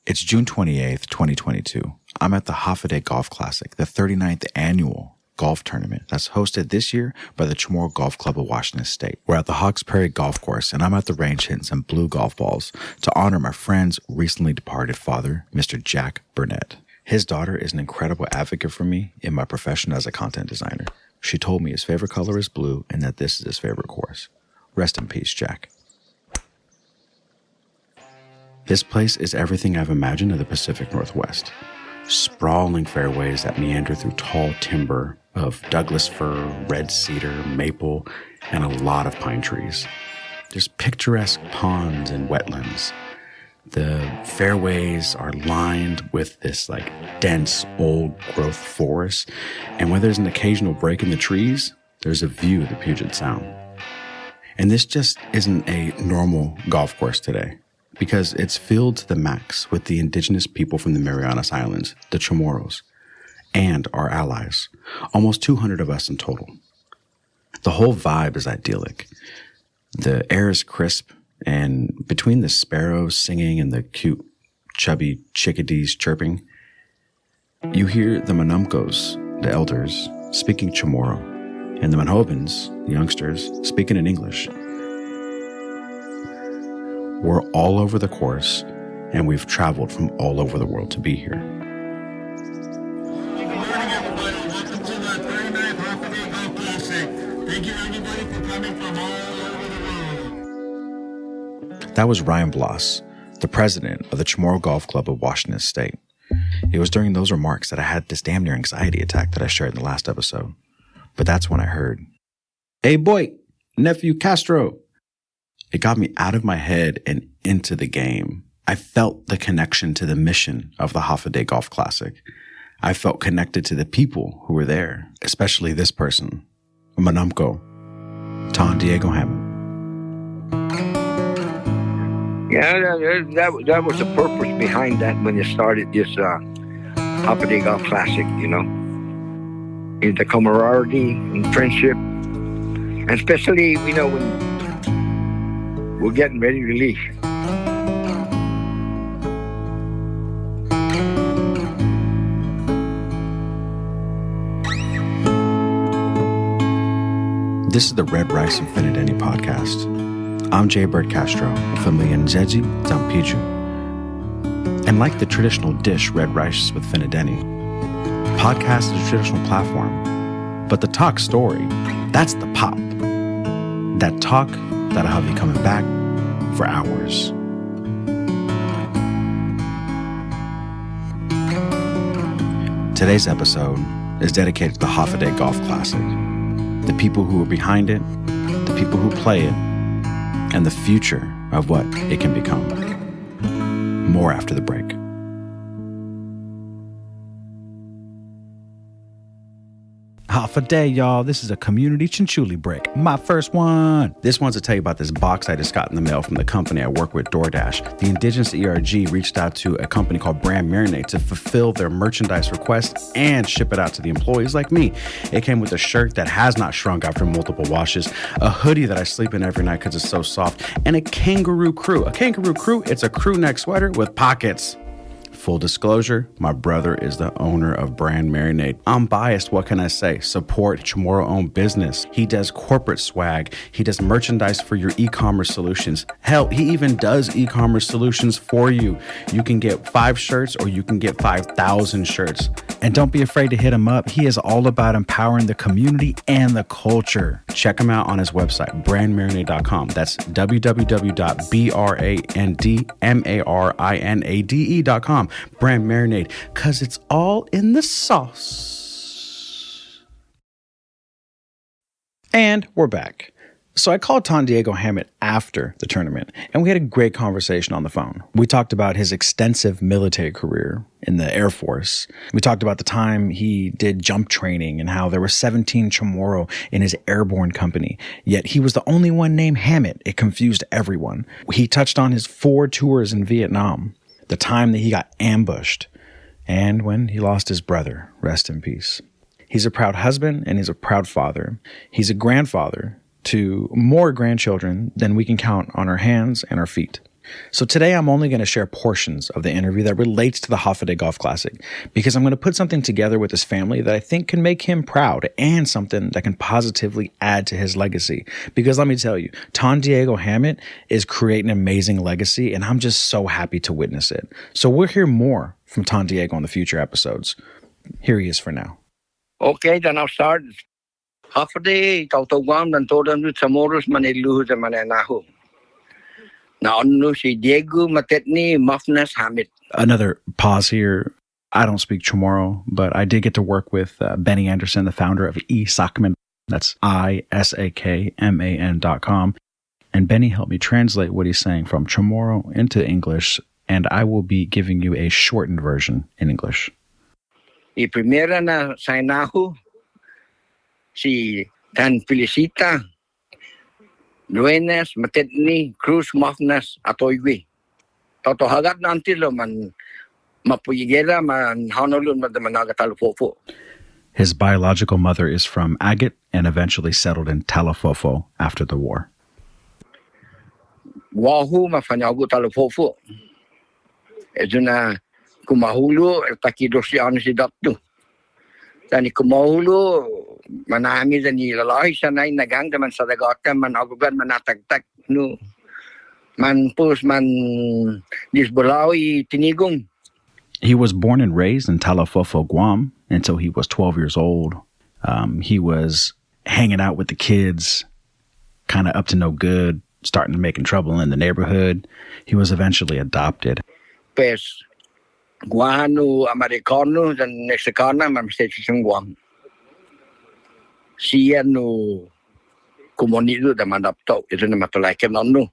It's June 28th, 2022. I'm at the Hafa Adai Golf Classic, the 39th annual golf tournament that's hosted this year by the Chamorro Golf Club of Washington State. We're at the Hawks Prairie Golf Course, and I'm at the range hitting some blue golf balls to honor my friend's recently departed father, Mr. Jack Burnett. His daughter is an incredible advocate for me in my profession as a content designer. She told me his favorite color is blue and that this is his favorite course. Rest in peace, Jack. This place is everything I've imagined of the Pacific Northwest. Sprawling fairways that meander through tall timber of Douglas fir, red cedar, maple, and a lot of pine trees. There's picturesque ponds and wetlands. The fairways are lined with this dense old growth forest. And when there's an occasional break in the trees, there's a view of the Puget Sound. And this just isn't a normal golf course today, because it's filled to the max with the indigenous people from the Marianas Islands, the Chamorros, and our allies, almost 200 of us in total. The whole vibe is idyllic. The air is crisp, and between the sparrows singing and the cute, chubby chickadees chirping, you hear the Manumcos, the elders, speaking Chamorro, and the Manhobans, the youngsters, speaking in English. We're all over the course, and we've traveled from all over the world to be here. Good morning, everybody. Welcome to the 39th Hafa Adai Golf Classic. Thank you, everybody, for coming from all over the world. That was Ryan Bloss, the president of the Chamorro Golf Club of Washington State. It was during those remarks that I had this damn near anxiety attack that I shared in the last episode. But that's when I heard, "Hey boy, nephew Castro." It got me out of my head and into the game. I felt the connection to the mission of the Hafa Adai Golf Classic. I felt connected to the people who were there, especially this person, Manumco, Tan Diego Hammett. Yeah, that was the purpose behind that when you started this Hafa Adai Golf Classic, in the camaraderie and friendship, and especially, when we're getting ready to leave. This is the Red Rice and Fina'denne podcast. I'm Byrd Castro from the Nzeji Zampiju. And like the traditional dish red rice with fina'denne, podcast is a traditional platform. But the talk story, that's the pop. That talk that'll have you coming back for hours. Today's episode is dedicated to the Hafa Adai Golf Classic, the people who are behind it, the people who play it, and the future of what it can become. More after the break. Hafa Adai, y'all. This is a community Chenchule break. My first one. This one's to tell you about this box I just got in the mail from the company I work with, DoorDash. The Indigenous ERG reached out to a company called Marinade to fulfill their merchandise request and ship it out to the employees like me. It came with a shirt that has not shrunk after multiple washes, a hoodie that I sleep in every night because it's so soft, and a kangaroo crew. A kangaroo crew, it's a crew neck sweater with pockets. Full disclosure, my brother is the owner of brand Marinade. I'm biased, what can I say? Support Chamorro-owned business. He does corporate swag. He does merchandise for your e-commerce solutions. Hell, he even does e-commerce solutions for you. You can get 5 shirts or you can get 5,000 shirts. And don't be afraid to hit him up. He is all about empowering the community and the culture. Check him out on his website, brandmarinade.com. That's www.brandmarinade.com. Brand Marinade, because it's all in the sauce. And we're back. So I called Tan Diego Hammett after the tournament, and we had a great conversation on the phone. We talked about his extensive military career in the Air Force. We talked about the time he did jump training and how there were 17 Chamorro in his airborne company, yet he was the only one named Hammett. It confused everyone. He touched on his 4 tours in Vietnam, the time that he got ambushed, and when he lost his brother. Rest in peace. He's a proud husband and he's a proud father. He's a grandfather to more grandchildren than we can count on our hands and our feet. So today I'm only going to share portions of the interview that relates to the Hafa Adai Golf Classic because I'm going to put something together with his family that I think can make him proud and something that can positively add to his legacy. Because let me tell you, Tan Diego Hammett is creating an amazing legacy and I'm just so happy to witness it. So we'll hear more from Tan Diego in the future episodes. Here he is for now. Okay, then I'll start. Hafa Adai Guam dan todan du Chamorro maniluhu dan mananahu. Naonu si Diego Matetni Marianas Islands. Another pause here. I don't speak Chamorro, but I did get to work with Benny Anderson, the founder of eSakman. That's ISAKMAN.com. And Benny helped me translate what he's saying from Chamorro into English, and I will be giving you a shortened version in English. Y primera na sainahu si Tan Felicita Luenes Matetni Cruz Marianas Atoigui. Toto hagat nanti lo man mapuyigera man hanolun managatalo. His biological mother is from Agate and eventually settled in Talafofo after the war. Wahu mafanyagu talafofo. Ezuna kumahulu takidosi anu si daktu. Tani kumahulu manami dani lalaki sanay nagang man sadagata man agugan manatagtak no man pus man disbolawi tinigong. He was born and raised in Talafofo, Guam until he was 12 years old. He was hanging out with the kids, kind of up to no good, starting making trouble in the neighborhood. He was eventually adopted. Pues Guåhan Americano dan Mexicana mamstage sa Guam. Siya no komunido da manapto ito na matulaikem nanu.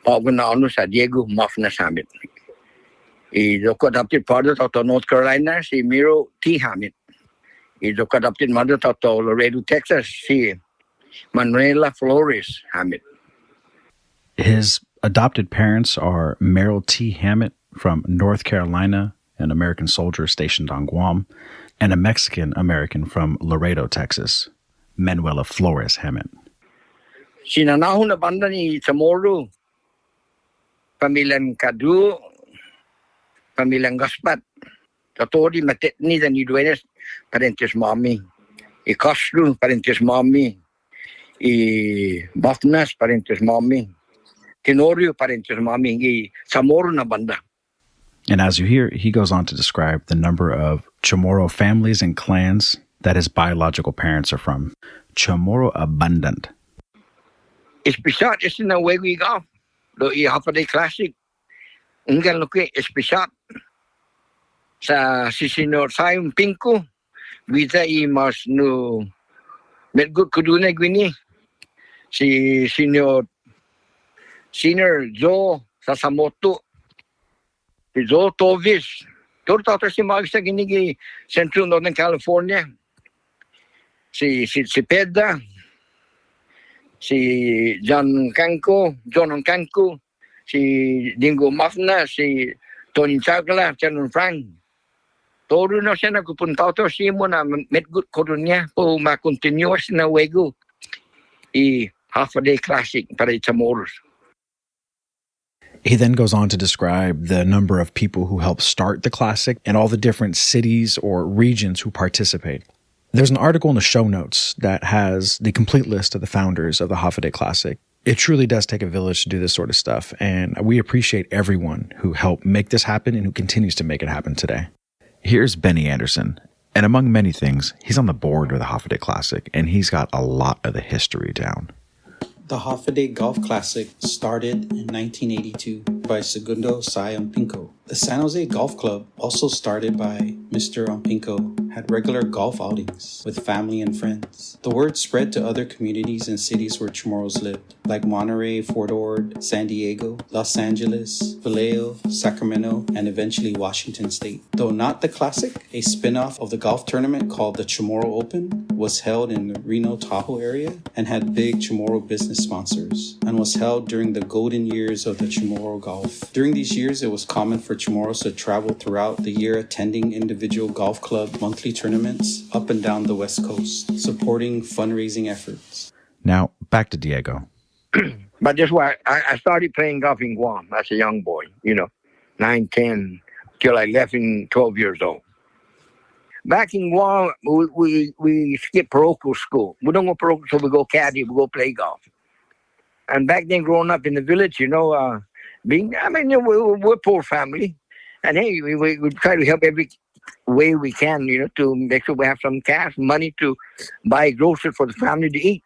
Paguna sa Diego Marianas Islands. Doko adopted father to North Carolina si Miro T. Hammett. Doko adopted mother to Laredo, Texas si Manuela Flores Hammett. His adopted parents are Merrill T. Hammett from North Carolina, an American soldier stationed on Guam, and a Mexican-American from Laredo, Texas, Manuela Flores Hammett. Sinanahon na banda ni Chamorro, pamilyang Kadu, pamilyang Gaspat, Tatori Matetni dan Iduenes, parentes mami, Castro, parentes mami, Marianas, parentes mami, Tenorio, parentes mami, Chamorro na banda. And as you hear, he goes on to describe the number of Chamorro families and clans that his biological parents are from. Chamorro abundant. Especial is na wegi golf. Do Hafa Adai Classic. Ungan loke especial sa sisinor sayong pingko. Vita mas no medgut kuduna gwini. Si senior Joe sa Samoto. Joe Tovis. Turto si Magsa ginigi Central Northern California. Si Pedda. Si John Kanko. Si Dingo Mafna. Si Tony Chagla. Chanon Frank. Todo na siya nagpupunta to si mo na medgut ko niya po ma-continuous na wego. Hafa Adai Classic para Chamorro. He then goes on to describe the number of people who helped start the classic and all the different cities or regions who participate. There's an article in the show notes that has the complete list of the founders of the Hafa Adai Classic. It truly does take a village to do this sort of stuff, and we appreciate everyone who helped make this happen and who continues to make it happen today. Here's Benny Anderson, and among many things, he's on the board of the Hafa Adai Classic, and he's got a lot of the history down. The Hafa Adai Golf Classic started in 1982 by Segundo Sai Ompinko. The San Jose Golf Club, also started by Mr. Ompinko, had regular golf outings with family and friends. The word spread to other communities and cities where Chamorros lived, like Monterey, Fort Ord, San Diego, Los Angeles, Vallejo, Sacramento, and eventually Washington State. Though not the Classic, a spin-off of the golf tournament called the Chamorro Open was held in the Reno, Tahoe area and had big Chamorro business sponsors, and was held during the golden years of the Chamorro golf. During these years, it was common for Chamorros to travel throughout the year attending individual golf club monthly tournaments up and down the West Coast, supporting fundraising efforts. Now, back to Diego. But that's why I started playing golf in Guam as a young boy, 9, 10, till I left in 12 years old. Back in Guam, we skip parochial school. We don't go parochial, so we go caddy, we go play golf. And back then, growing up in the village, we're a poor family. And hey, we try to help every way we can, to make sure we have some cash, money to buy groceries for the family to eat.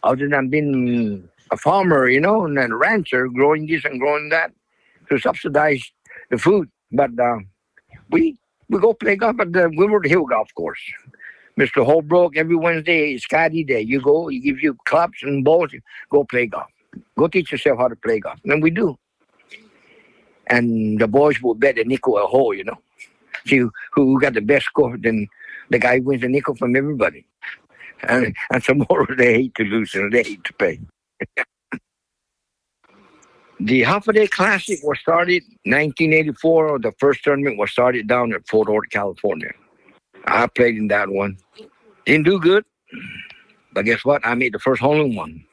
Other than being a farmer, and a rancher, growing this and growing that to subsidize the food. But we go play golf at the Windward Hill Golf Course. Mr. Holbrook, every Wednesday is caddy day. You go, he gives you clubs and balls, you go play golf. Go teach yourself how to play golf. And we do. And the boys will bet a nickel a hole, See who got the best score, then the guy wins a nickel from everybody. And tomorrow they hate to lose and they hate to pay. The Hafa Adai Classic was started 1984. The first tournament was started down at Fort Ord, California. I played in that one. Didn't do good. But guess what? I made the first hole in one.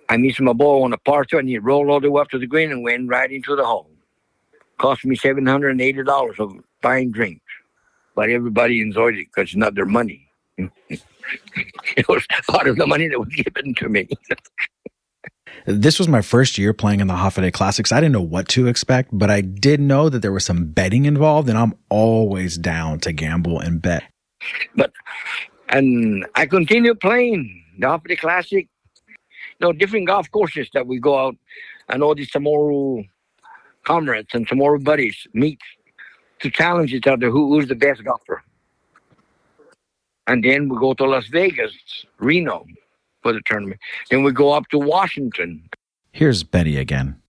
I missed my ball on a par 2 and he rolled all the way up to the green and went right into the hole. Cost me $780 of buying drinks. But everybody enjoyed it because it's not their money. It was part of the money that was given to me. This was my first year playing in the Hafa Adai Classics. I didn't know what to expect, but I did know that there was some betting involved, and I'm always down to gamble and bet. And I continue playing the Hafa Adai Classic. Different golf courses that we go out, and all these CHamoru comrades and CHamoru buddies meet to challenge each other who's the best golfer. And then we go to Las Vegas, Reno, for the tournament. Then we go up to Washington. Here's Betty again.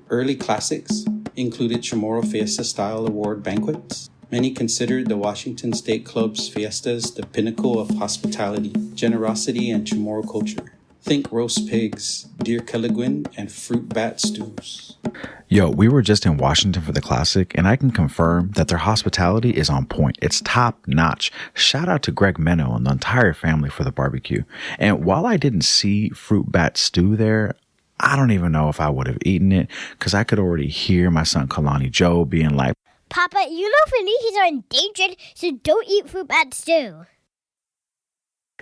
Early classics included Chamorro Fiesta-style award banquets. Many considered the Washington State Club's fiestas the pinnacle of hospitality, generosity, and Chamorro culture. Think roast pigs, deer keliguin, and fruit bat stews. Yo, we were just in Washington for the Classic, and I can confirm that their hospitality is on point. It's top notch. Shout out to Greg Menno and the entire family for the barbecue. And while I didn't see fruit bat stew there, I don't even know if I would have eaten it because I could already hear my son Kalani Joe being like, Papa, finihis are endangered, so don't eat fruit bat stew.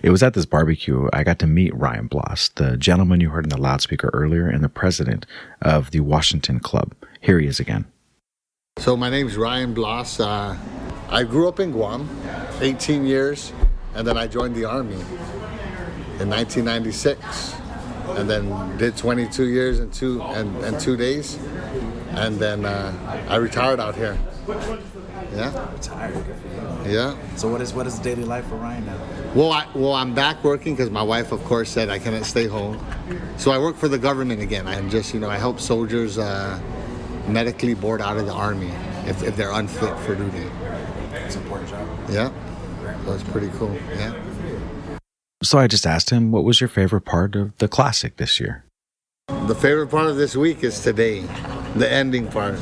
It was at this barbecue I got to meet Ryan Bloss, the gentleman you heard in the loudspeaker earlier and the president of the Washington Club. Here he is again. So my name's Ryan Bloss. I grew up in Guam, 18 years, and then I joined the Army in 1996, and then did 22 years and 2 days, and then I retired out here. Yeah. Retired, good for you. Yeah. So what is daily life for Ryan now? Well, I'm back working because my wife, of course, said I cannot stay home. So I work for the government again. I'm just, I help soldiers medically board out of the Army if they're unfit for duty. It's an important job. Yeah. So it's pretty cool. Yeah. So I just asked him, what was your favorite part of the Classic this year? The favorite part of this week is today, the ending part.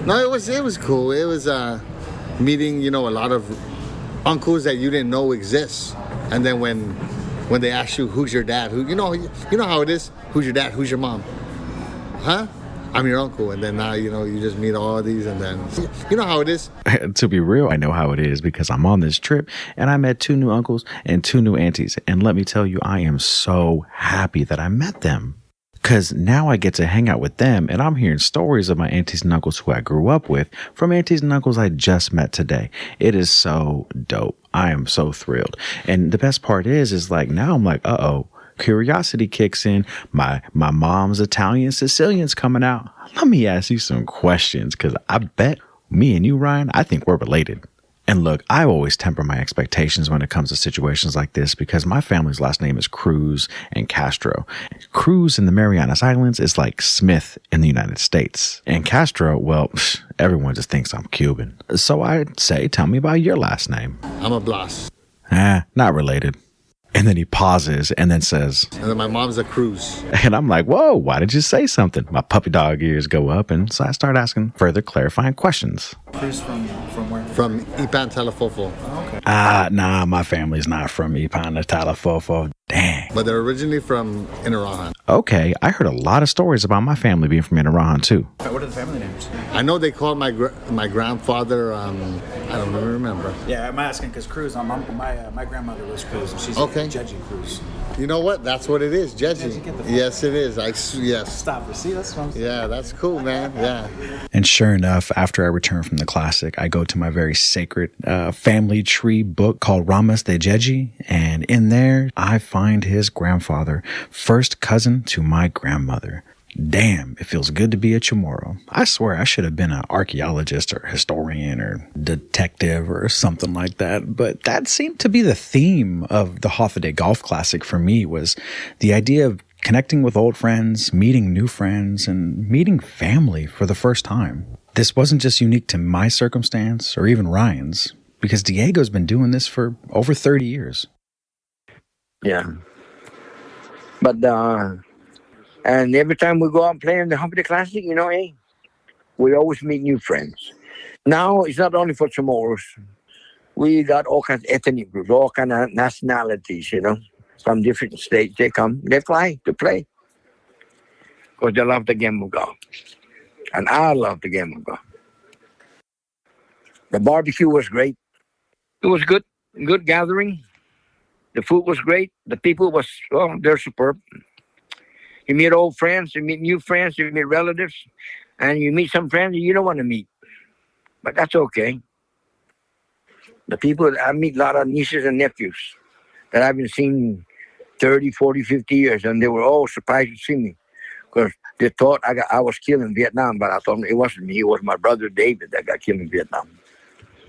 No, it was cool. It was meeting, a lot of uncles that you didn't know exist. And then when they ask you, who's your dad? You know how it is? Who's your dad? Who's your mom? Huh? I'm your uncle. And then now, you just meet all these and then, you know how it is? To be real, I know how it is because I'm on this trip and I met 2 new uncles and 2 new aunties. And let me tell you, I am so happy that I met them. Because now I get to hang out with them and I'm hearing stories of my aunties and uncles who I grew up with from aunties and uncles I just met today. It is so dope. I am so thrilled. And the best part is now I'm like, uh-oh, curiosity kicks in. My mom's Italian Sicilian's coming out. Let me ask you some questions because I bet me and you, Ryan, I think we're related. And look, I always temper my expectations when it comes to situations like this because my family's last name is Cruz and Castro. Cruz in the Marianas Islands is like Smith in the United States. And Castro, well, everyone just thinks I'm Cuban. So I'd say, tell me about your last name. I'm a Blas. Not related. And then he pauses and then says, and then my mom's a Cruz. And I'm like, whoa, why did you say something? My puppy dog ears go up. And so I start asking further clarifying questions. Cruz from where? From Ipan Talafofo. Oh, okay. Nah, my family's not from Ipan Talafofo. Dang. But they're originally from Inarahan. Okay, I heard a lot of stories about my family being from Inetnon too. What are the family names? I know they called my grandfather, I don't even remember. Yeah, I'm asking because Cruz, my grandmother was Cruz, and she's Okay. Jeji Cruz. You know what? That's what it is, Jeji. Yes, it is. Yes. Stop it. See, that's what I'm saying. Yeah, that's cool, man. Yeah. And sure enough, after I return from the classic, I go to my very sacred family tree book called Ramas de Jeji. And in there, I find his grandfather, first cousin to my grandmother. Damn, it feels good to be a Chamorro. I swear I should have been an archaeologist or historian or detective or something like that. But that seemed to be the theme of the Hafa Adai Golf Classic for me, was the idea of connecting with old friends, meeting new friends, and meeting family for the first time. This wasn't just unique to my circumstance or even Ryan's, because Diego's been doing this for over 30 years. Yeah. But, and every time we go out and play in the Hafa Adai Classic, we always meet new friends. Now, it's not only for Chamorros. We got all kinds of ethnic groups, all kinds of nationalities, from different states. They come, they fly to play. Because they love the game of golf. And I love the game of golf. The barbecue was great. It was good gathering. The food was great. The people they're superb. You meet old friends, you meet new friends, you meet relatives, and you meet some friends you don't want to meet. But that's okay. The people, I meet a lot of nieces and nephews that I haven't seen 30, 40, 50 years, and they were all surprised to see me because they thought I was killed in Vietnam, but I told them it wasn't me. It was my brother David that got killed in Vietnam.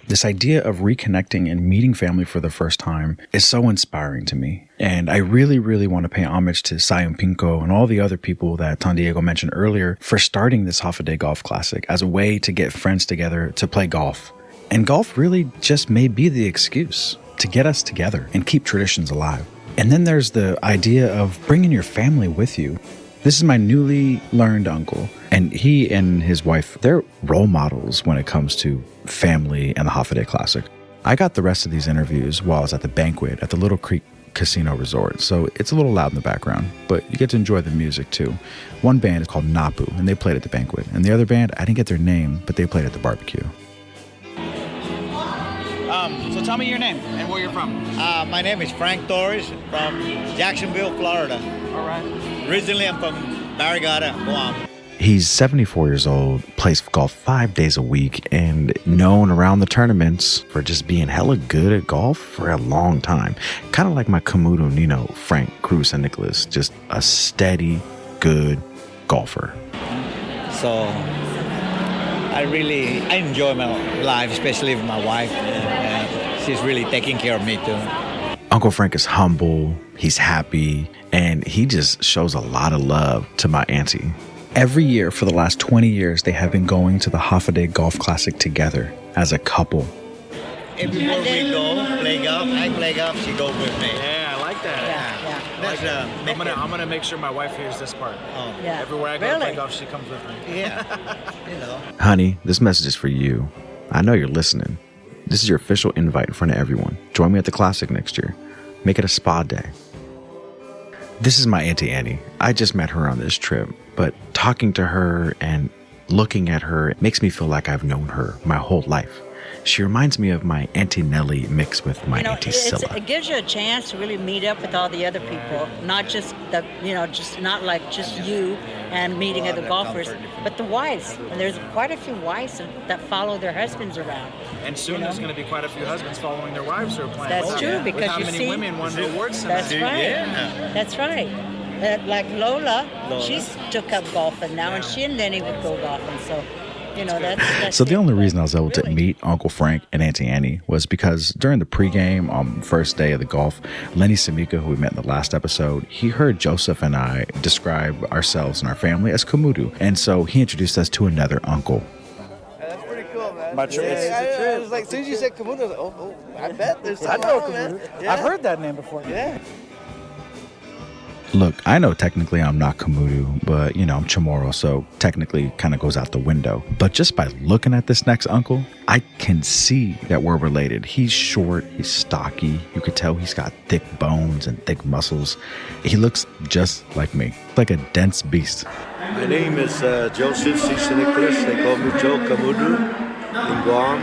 This idea of reconnecting and meeting family for the first time is so inspiring to me. And I really, really want to pay homage to Sayum Pinko and all the other people that Tan Diego mentioned earlier for starting this Hafa Adai Golf Classic as a way to get friends together to play golf. And golf really just may be the excuse to get us together and keep traditions alive. And then there's the idea of bringing your family with you. This is my newly learned uncle, and he and his wife, they're role models when it comes to family and the Hafa Adai Classic. I got the rest of these interviews while I was at the banquet at the Little Creek Casino Resort, so it's a little loud in the background, but you get to enjoy the music too. One band is called Napu, and they played at the banquet, and the other band, I didn't get their name, but they played at the barbecue. So tell me your name and where you're from. My name is Frank Torres from Jacksonville, Florida. All right. Originally, I'm from Mariana, Guam. He's 74 years old, plays golf 5 days a week, and known around the tournaments for just being hella good at golf for a long time. Kind of like my Kamudu, Frank, Cruz, and Nicholas. Just a steady, good golfer. So I enjoy my life, especially with my wife. She's really taking care of me too. Uncle Frank is humble, he's happy, and he just shows a lot of love to my auntie. Every year for the last 20 years, they have been going to the Hafa Adai Golf Classic together as a couple. Everywhere we go, play golf, I play golf, she goes with me. Yeah, I like that. Yeah. That's, I'm gonna make sure my wife hears this part. Oh. Yeah. Everywhere I go to play golf, she comes with me. Yeah, Honey, this message is for you. I know you're listening. This is your official invite in front of everyone. Join me at the Classic next year. Make it a spa day. This is my Auntie Annie. I just met her on this trip, but talking to her and looking at her, it makes me feel like I've known her my whole life. She reminds me of my Auntie Nellie mixed with my Auntie Scylla. It gives you a chance to really meet up with all the other people, not just just not like just you and meeting other golfers, but the wives. And there's quite a few wives that follow their husbands around. And soon there's going to be quite a few husbands following their wives who are playing. That's true, because with how you many see, women won the awards tonight. That's right. Yeah. That's right. Like Lola, she's took up golfing now, and she and Lenny would go golfing. So. That's So the only reason I was able to meet Uncle Frank and Auntie Annie was because during the pregame on the first day of the golf, Lenny Samika, who we met in the last episode, he heard Joseph and I describe ourselves and our family as Kamudu. And so he introduced us to another uncle. That's pretty cool, man. My trip. I was like, as soon as you said Kamudu, I was like, oh, I bet there's something. I know Kamudu. I've heard that name before. Yeah. Look, I know technically I'm not Kamudu, but I'm Chamorro, so technically kind of goes out the window. But just by looking at this next uncle, I can see that we're related. He's short, he's stocky. You could tell he's got thick bones and thick muscles. He looks just like me, like a dense beast. My name is Joseph C. Nicholas. They call me Joe Kamudu in Guam.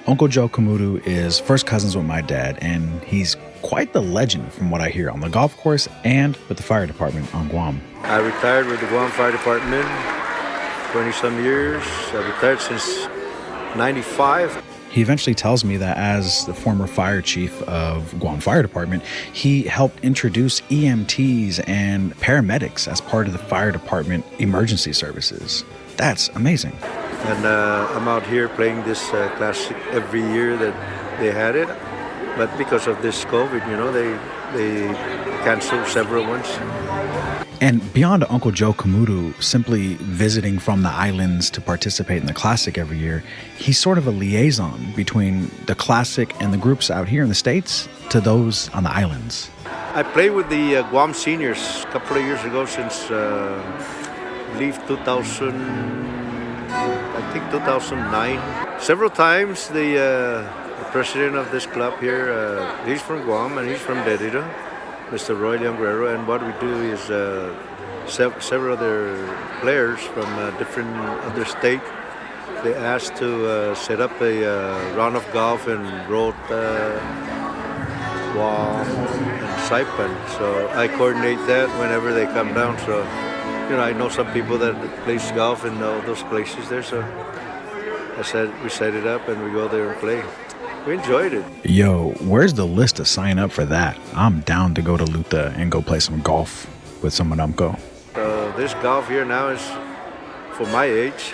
Uncle Joe Kamudu is first cousins with my dad, and he's quite the legend from what I hear on the golf course and with the fire department on Guam. I retired with the Guam Fire Department 20-some years. I retired since 95. He eventually tells me that as the former fire chief of Guam Fire Department, he helped introduce EMTs and paramedics as part of the fire department emergency services. That's amazing. And I'm out here playing this classic every year that they had it. But because of this COVID, they canceled several ones. And beyond Uncle Joe Kamudu simply visiting from the islands to participate in the Classic every year, he's sort of a liaison between the Classic and the groups out here in the States to those on the islands. I played with the Guam seniors a couple of years ago since, I believe, 2009. Several times the president of this club here, he's from Guam and he's from Derrida, Mr. Roy Guerrero, and what we do is several other players from different other states, they asked to set up a round of golf in Rote, Guam, and Saipan. So I coordinate that whenever they come down. So, I know some people that plays golf in all those places there. So we set it up and we go there and play. We enjoyed it. Yo, where's the list to sign up for that? I'm down to go to Luta and go play some golf with some Manamco. This golf here now is for my age.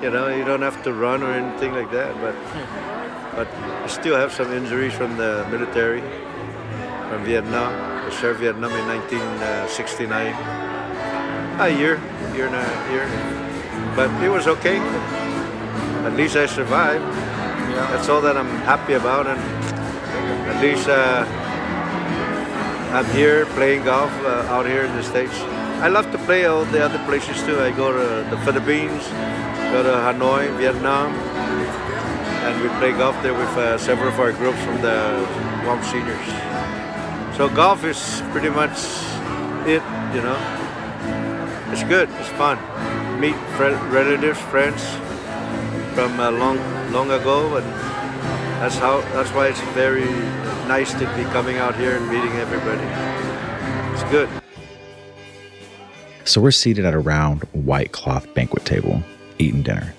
You don't have to run or anything like that. But I still have some injuries from the military, from Vietnam. I served Vietnam in 1969. A year and a half. But it was okay. At least I survived. That's all that I'm happy about, and at least I'm here playing golf out here in the States. I love to play all the other places too. I go to the Philippines, go to Hanoi, Vietnam, and we play golf there with several of our groups from the Guam seniors. So golf is pretty much it, It's good, it's fun. Meet relatives, friends from long ago, and that's why it's very nice to be coming out here and meeting everybody. It's good. So we're seated at a round white cloth banquet table, eating dinner.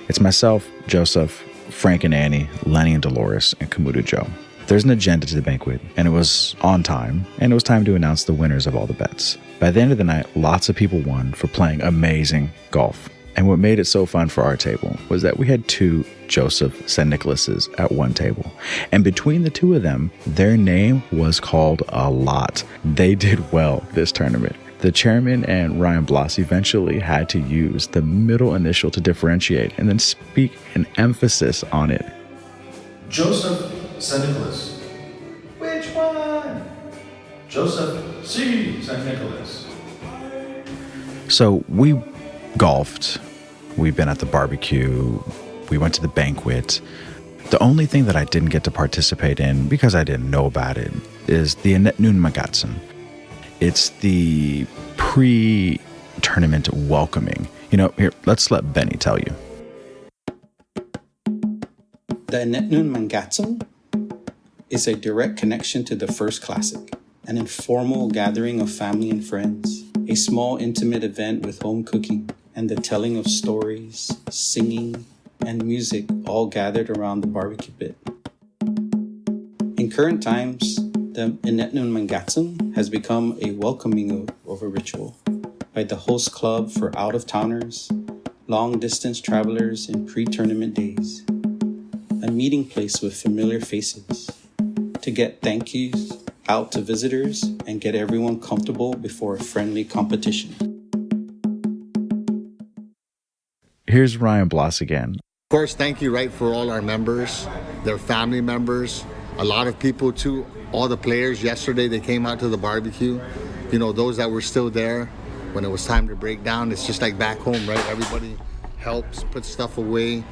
It's myself, Joseph, Frank and Annie, Lenny and Dolores, and Kamudu Joe. There's an agenda to the banquet, and it was on time, and it was time to announce the winners of all the bets. By the end of the night, lots of people won for playing amazing golf. And what made it so fun for our table was that we had two Joseph St. Nicholases at one table. And between the two of them, their name was called a lot. They did well this tournament. The chairman and Ryan Bloss eventually had to use the middle initial to differentiate and then speak an emphasis on it. Joseph St. Nicholas. Which one? Joseph C. St. Nicholas. So we golfed. We've been at the barbecue. We went to the banquet. The only thing that I didn't get to participate in, because I didn't know about it, is the Inetnon Man Gachong. It's the pre-tournament welcoming. Here, let's let Benny tell you. The Inetnon Man Gachong is a direct connection to the first Classic, an informal gathering of family and friends, a small intimate event with home cooking and the telling of stories, singing, and music all gathered around the barbecue pit. In current times, the Inetnon Man Gachong has become a welcoming of a ritual by the host club for out-of-towners, long-distance travelers in pre-tournament days, a meeting place with familiar faces to get thank yous out to visitors and get everyone comfortable before a friendly competition. Here's Ryan Bloss again. Of course, thank you, for all our members, their family members, a lot of people too. All the players yesterday, they came out to the barbecue. You know, those that were still there when it was time to break down. It's just like back home, right? Everybody helps put stuff away.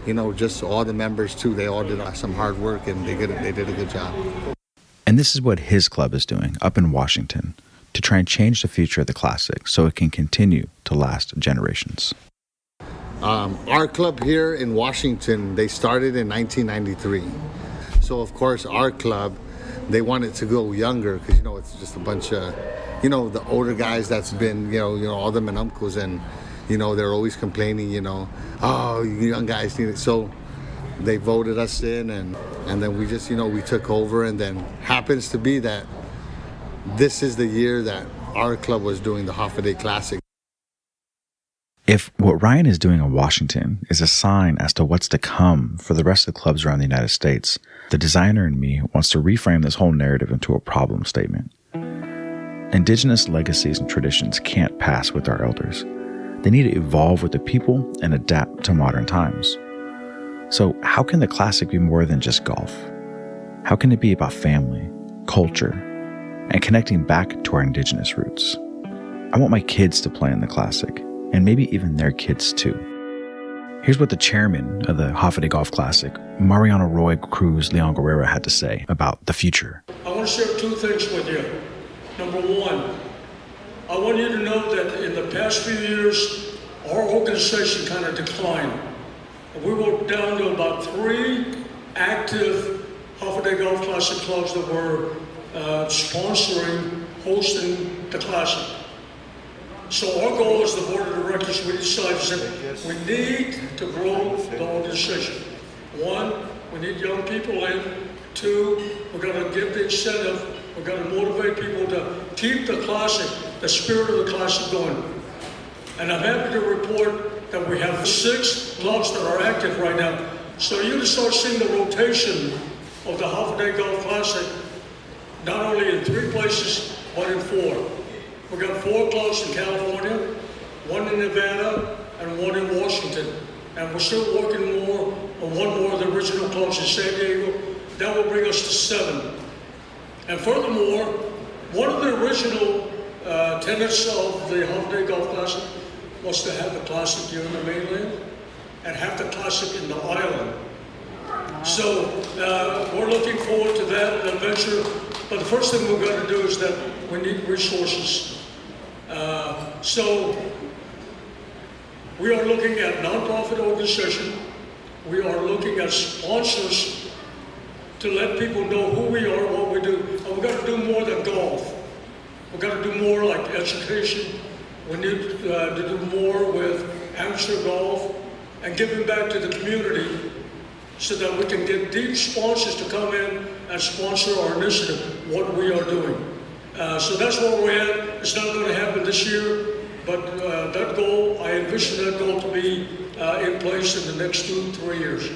You know, just all the members too. They all did some hard work, and they did a good job. And this is what his club is doing up in Washington to try and change the future of the Classic so it can continue to last generations. Our club here in Washington, they started in 1993. So, of course, our club, they wanted to go younger because, you know, it's just a bunch of, you know, the older guys that's been, you know, all them and uncles, and, you know, they're always complaining, you know, oh, you young guys need it. So they voted us in, and then we just, you know, we took over, and then happens to be that this is the year that our club was doing the Hafa Adai Classic. If what Ryan is doing in Washington is a sign as to what's to come for the rest of the clubs around the United States, the designer in me wants to reframe this whole narrative into a problem statement. Indigenous legacies and traditions can't pass with our elders. They need to evolve with the people and adapt to modern times. So how can the Classic be more than just golf? How can it be about family, culture, and connecting back to our indigenous roots? I want my kids to play in the Classic, and maybe even their kids too. Here's what the chairman of the Hafa Adai Golf Classic, Mariano Roy Cruz Leon Guerrero, had to say about the future. I want to share two things with you. Number one, I want you to know that in the past few years, our organization kind of declined. We were down to about 3 active Hafa Adai Golf Classic clubs that were sponsoring, hosting the Classic. So our goal as the board of directors, we decided that we need to grow the organization. 1, we need young people in. 2, we're going to give the incentive. We're going to motivate people to keep the Classic, the spirit of the Classic going. And I'm happy to report that we have 6 clubs that are active right now. So you start seeing the rotation of the Hafa Adai Golf Classic, not only in 3 places, but in 4. We've got 4 clubs in California, 1 in Nevada, and 1 in Washington. And we're still working more on 1 more of the original clubs in San Diego. That will bring us to 7. And furthermore, one of the original tenets of the Hafa Adai Golf Classic was to have the Classic here in the mainland and have the Classic in the island. So we're looking forward to that adventure. But the first thing we've got to do is that we need resources. So we are looking at nonprofit organization. We are looking at sponsors to let people know who we are, what we do. And we've got to do more than golf. We've got to do more like education. We need to do more with amateur golf and giving back to the community so that we can get deep sponsors to come in and sponsor our initiative, what we are doing. So that's where we're at. It's not going to happen this year, but that goal, I envision that goal to be in place in the next 2-3 years.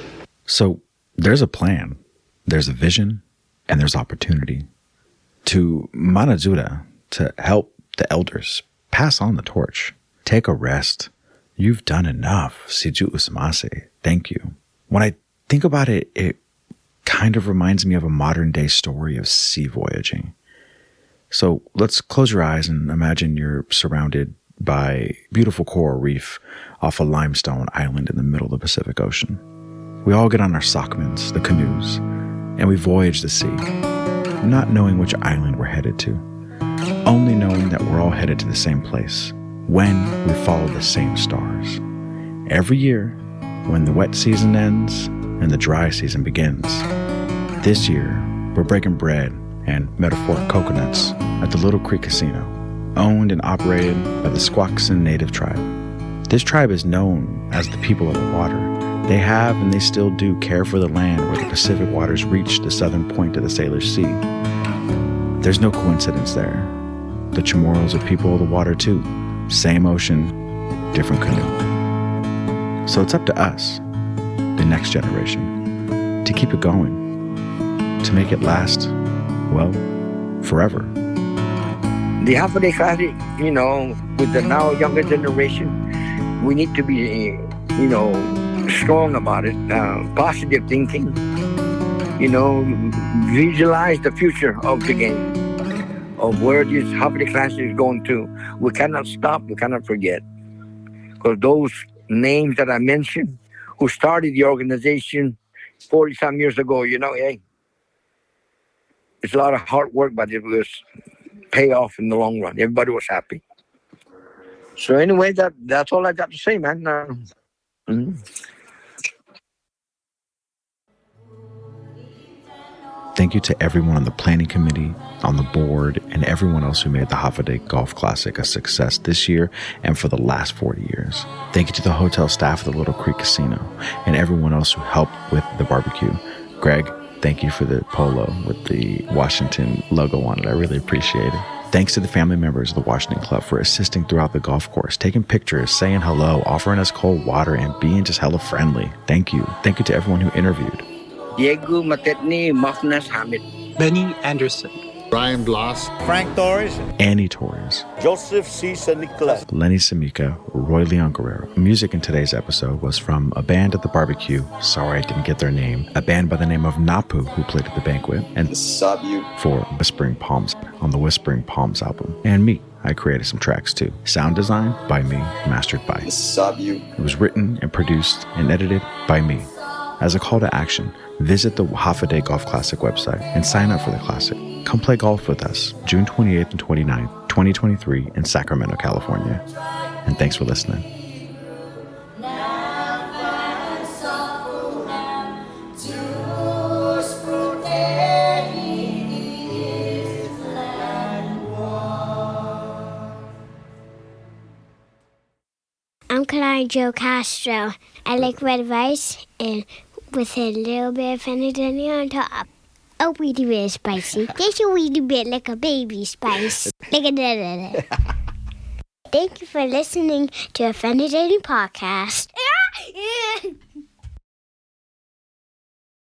So there's a plan, there's a vision, and there's opportunity. To Manazura, to help the elders pass on the torch. Take a rest. You've done enough. Siju Usamase. Thank you. When I think about it, it kind of reminds me of a modern day story of sea voyaging. So let's close your eyes and imagine you're surrounded by beautiful coral reef off a limestone island in the middle of the Pacific Ocean. We all get on our sockmans, the canoes, and we voyage the sea, not knowing which island we're headed to, only knowing that we're all headed to the same place when we follow the same stars. Every year, when the wet season ends and the dry season begins, this year we're breaking bread and metaphoric coconuts at the Little Creek Casino, owned and operated by the Squaxin Native tribe. This tribe is known as the people of the water. They have and they still do care for the land where the Pacific waters reach the southern point of the Salish Sea. There's no coincidence there. The Chamorros are people of the water too. Same ocean, different canoe. So it's up to us, the next generation, to keep it going, to make it last, well, forever. The Hafa Adai Classic, you know, with the now younger generation, we need to be, you know, strong about it, positive thinking, visualize the future of the game, of where this Hafa Adai Classic is going to. We cannot stop, we cannot forget. Because those names that I mentioned, who started the organization 40-some years ago, hey, it's a lot of hard work, but it was payoff in the long run. Everybody was happy. So anyway, that's all I got to say, man. Thank you to everyone on the planning committee, on the board, and everyone else who made the Hafa Adai Golf Classic a success this year and for the last 40 years. Thank you to the hotel staff of the Little Creek Casino and everyone else who helped with the barbecue. Greg, thank you for the polo with the Washington logo on it. I really appreciate it. Thanks to the family members of the Washington Club for assisting throughout the golf course, taking pictures, saying hello, offering us cold water, and being just hella friendly. Thank you. Thank you to everyone who interviewed. Diego Hammett, Benny Anderson, Brian Bloss, Frank Torres, Annie Torres, Joseph C. San Nicolas, Lenny Samika, Roy Leon Guerrero. Music in today's episode was from a band at the barbecue, sorry I didn't get their name, a band by the name of Napu who played at the banquet, and Sabu for Whispering Palms on the Whispering Palms album, and me. I created some tracks too. Sound design by me, mastered by Sabu. It was written and produced and edited by me. As a call to action, visit the Hafa Adai Golf Classic website and sign up for the Classic. Come play golf with us June 28th and 29th, 2023 in Sacramento, California. And thanks for listening. I'm Byrd Castro. I like red rice and with a little bit of fina'denne on top. A weedy bit spicy. Just a weedy bit like a baby spice. Like a da-da-da. Thank you for listening to a fina'denne podcast.